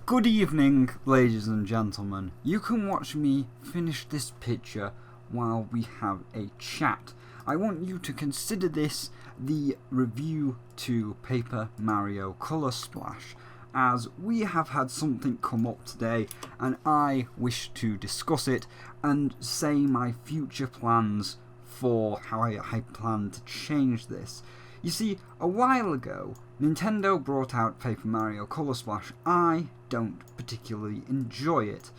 Good evening, ladies and gentlemen. You can watch me finish this picture while we have a chat. I want you to consider this the review to Paper Mario Color Splash, as we have had something come up today and I wish to discuss it and say my future plans for how I plan to change this. You see, a while ago, Nintendo brought out Paper Mario Color Splash. I don't particularly enjoy it,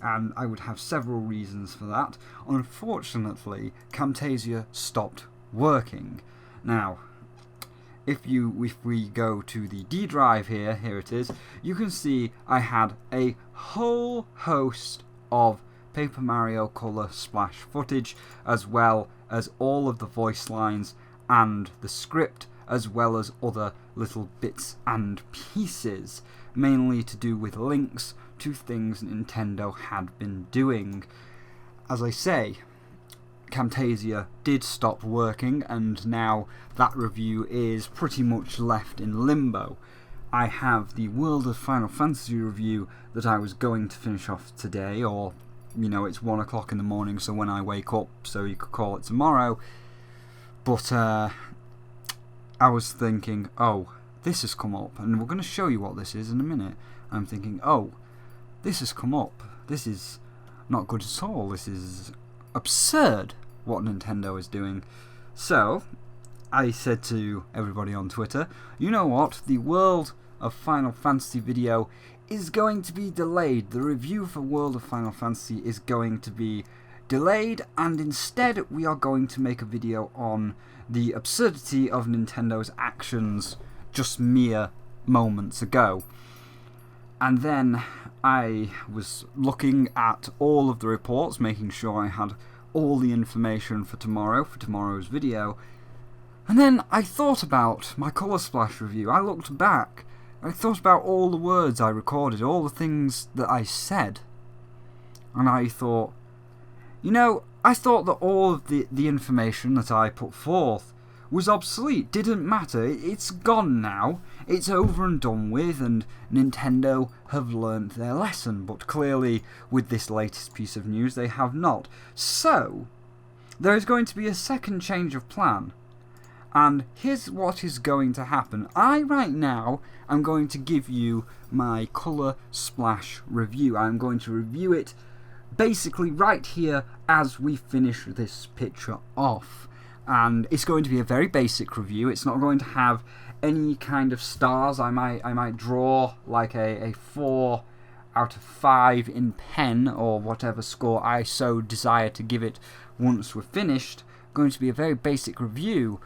and I would have several reasons for that. Unfortunately, Camtasia stopped working. Now, if we go to the D drive here it is, you can see I had a whole host of Paper Mario Color Splash footage, as well as all of the voice lines and the script, as well as other little bits and pieces, mainly to do with links to things Nintendo had been doing. As I say, Camtasia did stop working, and now that review is pretty much left in limbo. I have the World of Final Fantasy review that I was going to finish off today, or, it's 1 o'clock in the morning, so when I wake up, so you could call it tomorrow. But I was thinking, this has come up, and we're going to show you what this is in a minute. I'm thinking, this has come up. This is not good at all. This is absurd what Nintendo is doing. So, I said to everybody on Twitter, you know what? The World of Final Fantasy video is going to be delayed. The review for World of Final Fantasy is going to be delayed, and instead we are going to make a video on the absurdity of Nintendo's actions just mere moments ago. And then I was looking at all of the reports, making sure I had all the information for tomorrow's video, and then I thought about my Color Splash review. I looked back, I thought about all the words I recorded, all the things that I said, and I thought, I thought that all of the information that I put forth was obsolete, didn't matter. It's gone now, it's over and done with, and Nintendo have learnt their lesson, but clearly with this latest piece of news they have not. So, there is going to be a second change of plan, and here's what is going to happen. Right now, am going to give you my Color Splash review. I'm going to review it basically right here as we finish this picture off. And it's going to be a very basic review. It's not going to have any kind of stars. I might draw like a 4 out of 5 in pen, or whatever score I so desire to give it once we're finished. Going to be a very basic review,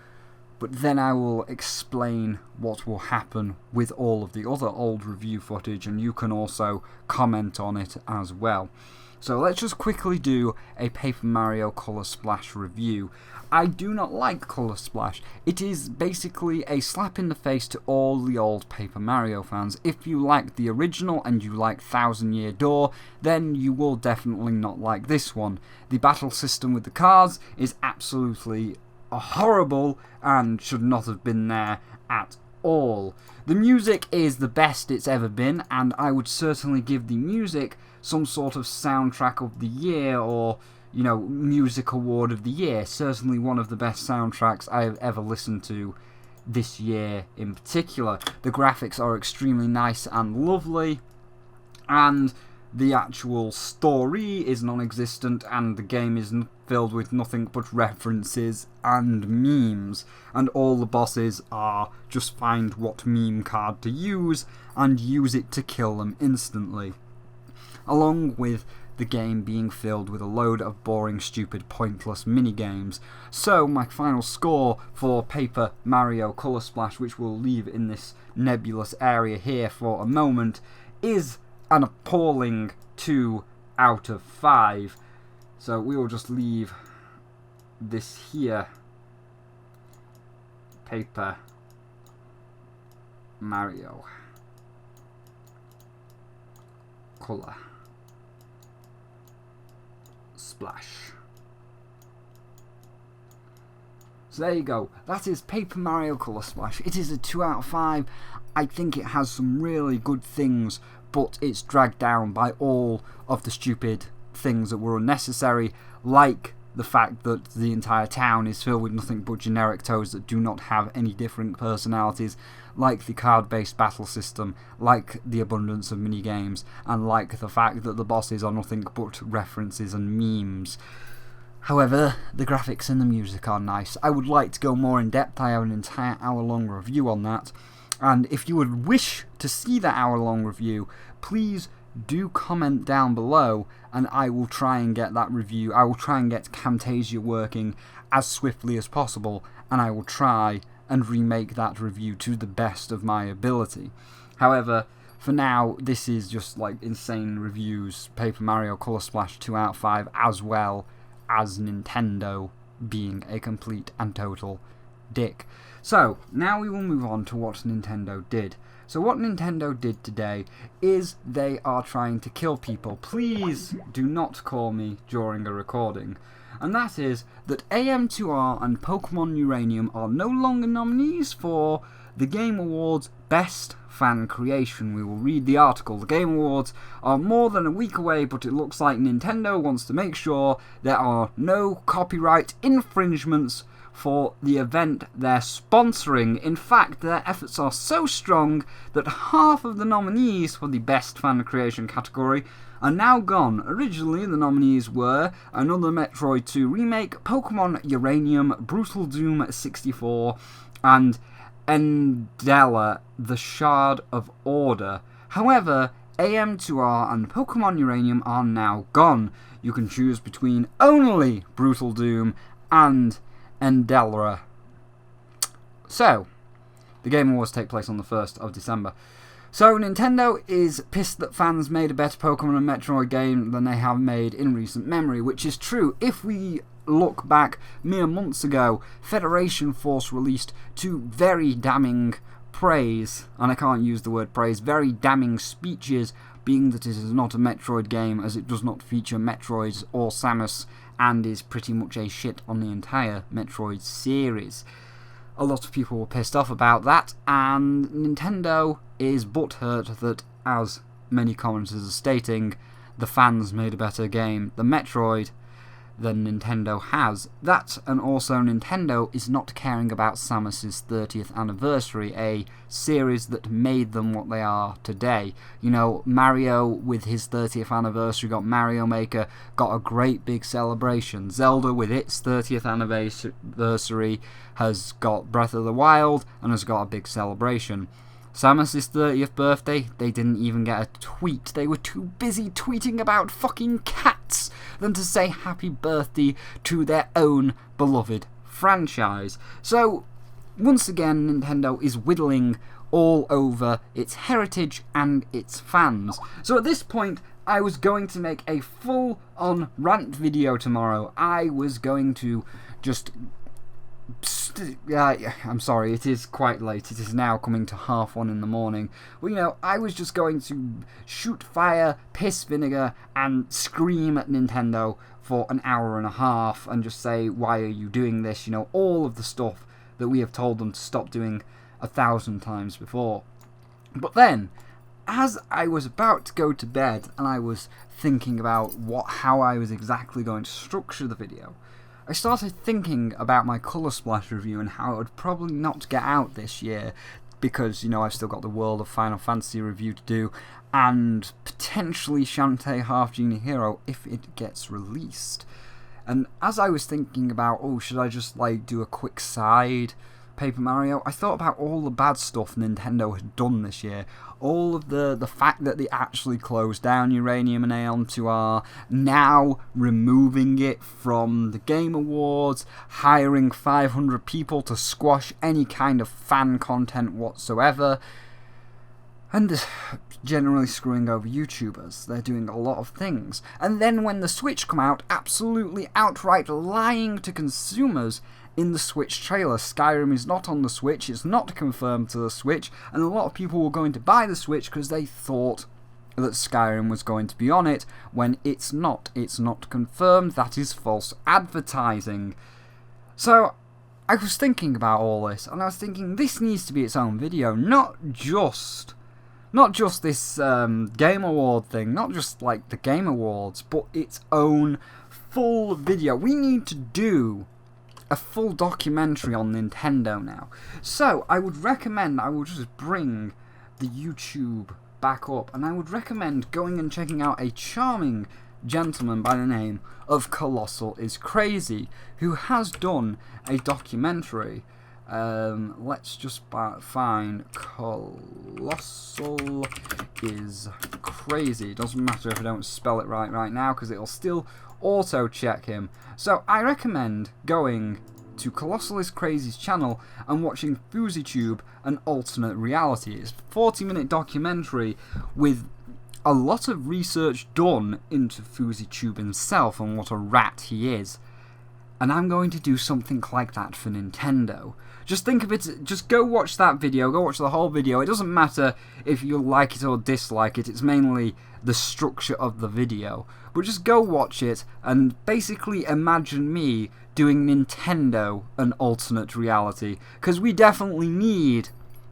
but then I will explain what will happen with all of the other old review footage, and you can also comment on it as well. So let's just quickly do a Paper Mario Color Splash review. I do not like Color Splash. It is basically a slap in the face to all the old Paper Mario fans. If you like the original and you like Thousand Year Door, then you will definitely not like this one. The battle system with the cards is absolutely horrible and should not have been there at all. The music is the best it's ever been, and I would certainly give the music some sort of soundtrack of the year, or music award of the year. Certainly one of the best soundtracks I have ever listened to this year in particular. The graphics are extremely nice and lovely, and the actual story is non-existent, and the game is filled with nothing but references and memes, and all the bosses are just find what meme card to use and use it to kill them instantly, along with the game being filled with a load of boring, stupid, pointless minigames. So my final score for Paper Mario Color Splash, which we'll leave in this nebulous area here for a moment, is an appalling 2 out of 5. So we will just leave this here. Paper Mario Color Splash. So there you go. That is Paper Mario Color Splash. It is a 2 out of 5. I think it has some really good things, but it's dragged down by all of the stupid things that were unnecessary, like the fact that the entire town is filled with nothing but generic toads that do not have any different personalities, like the card-based battle system, like the abundance of minigames, and like the fact that the bosses are nothing but references and memes. However, the graphics and the music are nice. I would like to go more in depth. I have an entire hour-long review on that. And if you would wish to see that hour-long review, please do comment down below, and I will try and get that review. I will try and get Camtasia working as swiftly as possible, and I will try and remake that review to the best of my ability. However, for now, this is just like insane reviews. Paper Mario Color Splash 2 out of 5, as well as Nintendo being a complete and total dick. So, now we will move on to what Nintendo did. So what Nintendo did today is they are trying to kill people. Please do not call me during a recording. And that is that AM2R and Pokemon Uranium are no longer nominees for the Game Awards Best Fan Creation. We will read the article. The Game Awards are more than a week away, but it looks like Nintendo wants to make sure there are no copyright infringements for the event they're sponsoring. In fact, their efforts are so strong that half of the nominees for the Best Fan Creation category are now gone. Originally, the nominees were another Metroid 2 remake, Pokemon Uranium, Brutal Doom 64, and Endella, the Shard of Order. However, AM2R and Pokemon Uranium are now gone. You can choose between only Brutal Doom and Endella. So, the Game Awards take place on the 1st of December. So, Nintendo is pissed that fans made a better Pokemon and Metroid game than they have made in recent memory, which is true. If we look back mere months ago, Federation Force released 2 very damning praise, and I can't use the word praise, very damning speeches, being that it is not a Metroid game as it does not feature Metroids or Samus, and is pretty much a shit on the entire Metroid series. A lot of people were pissed off about that, and Nintendo is butthurt that, as many commenters are stating, the fans made a better game than Metroid than Nintendo has. That, and also Nintendo is not caring about Samus's 30th anniversary, a series that made them what they are today. You know, Mario with his 30th anniversary got Mario Maker, got a great big celebration. Zelda with its 30th anniversary has got Breath of the Wild and has got a big celebration. Samus's 30th birthday, they didn't even get a tweet. They were too busy tweeting about fucking cats than to say happy birthday to their own beloved franchise. So, once again, Nintendo is whittling all over its heritage and its fans. So at this point, I was going to make a full-on rant video tomorrow. I was going to just... I'm sorry, it is quite late. It is now coming to 1:30 in the morning. Well, you know, I was just going to shoot fire, piss vinegar, and scream at Nintendo for an hour and a half and just say, why are you doing this? You know, all of the stuff that we have told them to stop doing 1,000 times before. But then, as I was about to go to bed and I was thinking about how I was exactly going to structure the video, I started thinking about my Colour Splash review and how it would probably not get out this year because, you know, I've still got the World of Final Fantasy review to do and potentially Shantae Half Genie Hero if it gets released. And as I was thinking about, should I just like do a quick side Paper Mario, I thought about all the bad stuff Nintendo had done this year. All of the fact that they actually closed down Uranium and AM2R, now removing it from the Game Awards, hiring 500 people to squash any kind of fan content whatsoever, and generally screwing over YouTubers. They're doing a lot of things. And then when the Switch come out, absolutely outright lying to consumers in the Switch trailer. Skyrim is not on the Switch, it's not confirmed to the Switch, and a lot of people were going to buy the Switch because they thought that Skyrim was going to be on it, when it's not. It's not confirmed. That is false advertising. So, I was thinking about all this, and I was thinking this needs to be its own video, not just this Game Award thing, not just like the Game Awards, but its own full video. We need to do a full documentary on Nintendo now. So I would recommend, I will just bring the YouTube back up, and I would recommend going and checking out a charming gentleman by the name of Colossal is Crazy, who has done a documentary. Let's just find Colossal is Crazy. It doesn't matter if I don't spell it right now, because it'll still auto check him. So I recommend going to Colossal is Crazy's channel and watching FouseyTube, an alternate reality. It's a 40-minute documentary with a lot of research done into FouseyTube himself and what a rat he is. And I'm going to do something like that for Nintendo. Just think of it, just go watch that video, go watch the whole video. It doesn't matter if you like it or dislike it, it's mainly the structure of the video. But just go watch it and basically imagine me doing Nintendo an alternate reality. Because we definitely need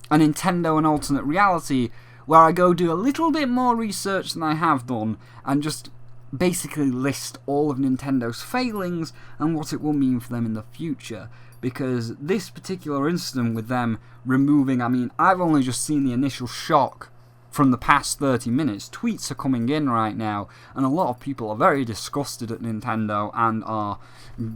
a Nintendo an alternate reality where I go do a little bit more research than I have done and just basically list all of Nintendo's failings and what it will mean for them in the future. Because this particular incident with them removing, I mean, I've only just seen the initial shock from the past 30 minutes. Tweets are coming in right now, and a lot of people are very disgusted at Nintendo and are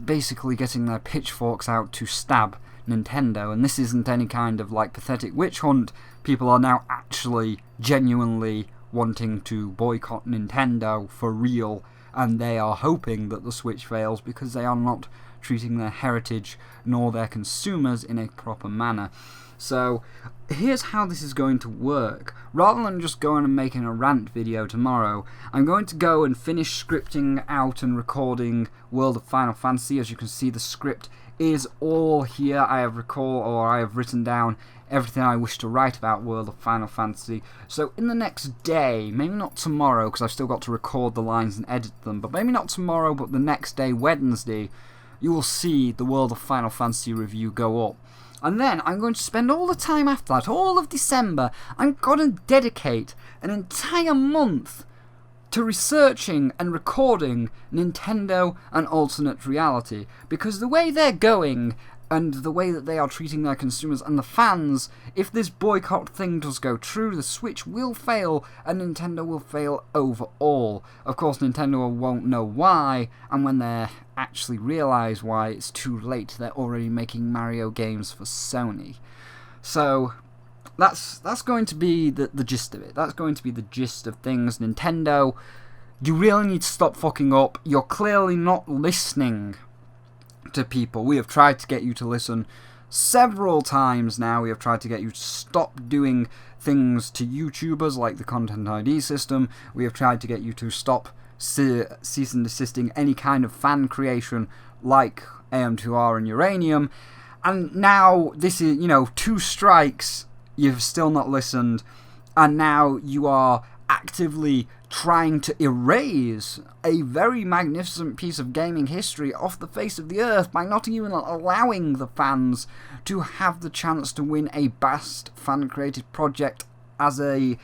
basically getting their pitchforks out to stab Nintendo. And this isn't any kind of like pathetic witch hunt. People are now actually genuinely wanting to boycott Nintendo for real, and they are hoping that the Switch fails because they are not treating their heritage nor their consumers in a proper manner. So here's how this is going to work. Rather than just going and making a rant video tomorrow, I'm going to go and finish scripting out and recording World of Final Fantasy. As you can see, the script is all here. I have written down everything I wish to write about World of Final Fantasy. So in the next day, maybe not tomorrow because I've still got to record the lines and edit them, but maybe not tomorrow, but the next day, Wednesday, you will see the World of Final Fantasy review go up. And then I'm going to spend all the time after that, all of December, I'm going to dedicate an entire month to researching and recording Nintendo and alternate reality. Because the way they're going and the way that they are treating their consumers and the fans, if this boycott thing does go true, the Switch will fail and Nintendo will fail overall. Of course, Nintendo won't know why, and when they actually realise why, it's too late. They're already making Mario games for Sony. So that's going to be the gist of it. That's going to be the gist of things. Nintendo, you really need to stop fucking up. You're clearly not listening to people. We have tried to get you to listen several times now. We have tried to get you to stop doing things to YouTubers like the Content ID system. We have tried to get you to stop cease and desisting any kind of fan creation like AM2R and Uranium. And now this is, 2 strikes, you've still not listened, and now you are actively trying to erase a very magnificent piece of gaming history off the face of the earth by not even allowing the fans to have the chance to win a best fan-created project as a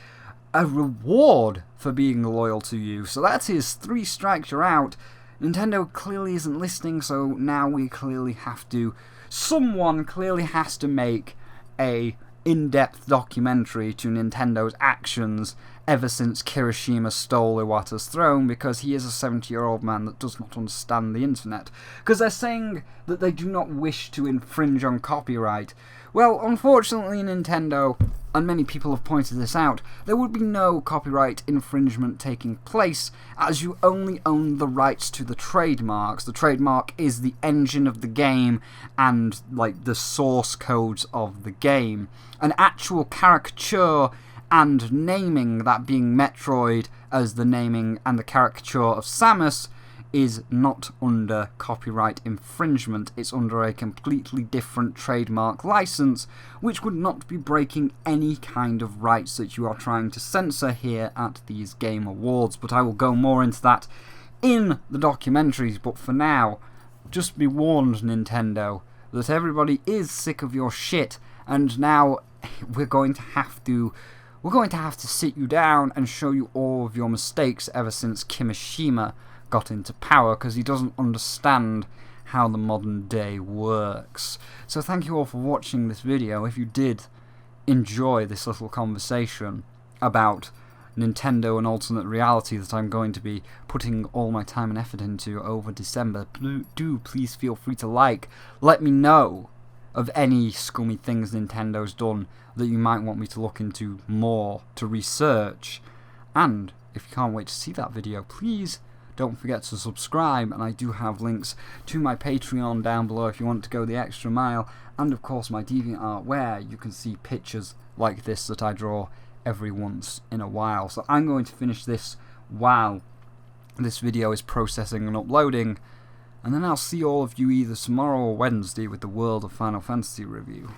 reward for being loyal to you. So that is 3 strikes, you're out. Nintendo clearly isn't listening, so now we clearly have to... Someone clearly has to make a in-depth documentary to Nintendo's actions ever since Kirishima stole Iwata's throne, because he is a 70-year-old man that does not understand the internet. Because they're saying that they do not wish to infringe on copyright. Well, unfortunately, Nintendo, and many people have pointed this out, there would be no copyright infringement taking place, as you only own the rights to the trademarks. The trademark is the engine of the game and, the source codes of the game. An actual caricature and naming, that being Metroid as the naming and the caricature of Samus, is not under copyright infringement. It's under a completely different trademark license, which would not be breaking any kind of rights that you are trying to censor here at these Game Awards. But I will go more into that in the documentaries. But for now, just be warned, Nintendo, that everybody is sick of your shit, and now we're going to have to sit you down and show you all of your mistakes ever since Kimishima got into power, because he doesn't understand how the modern day works. So thank you all for watching this video. If you did enjoy this little conversation about Nintendo and alternate reality that I'm going to be putting all my time and effort into over December, do please feel free to like. Let me know of any scummy things Nintendo's done that you might want me to look into more, to research. And if you can't wait to see that video, please don't forget to subscribe, and I do have links to my Patreon down below if you want to go the extra mile, and of course my DeviantArt, where you can see pictures like this that I draw every once in a while. So I'm going to finish this while this video is processing and uploading, and then I'll see all of you either tomorrow or Wednesday with the World of Final Fantasy review.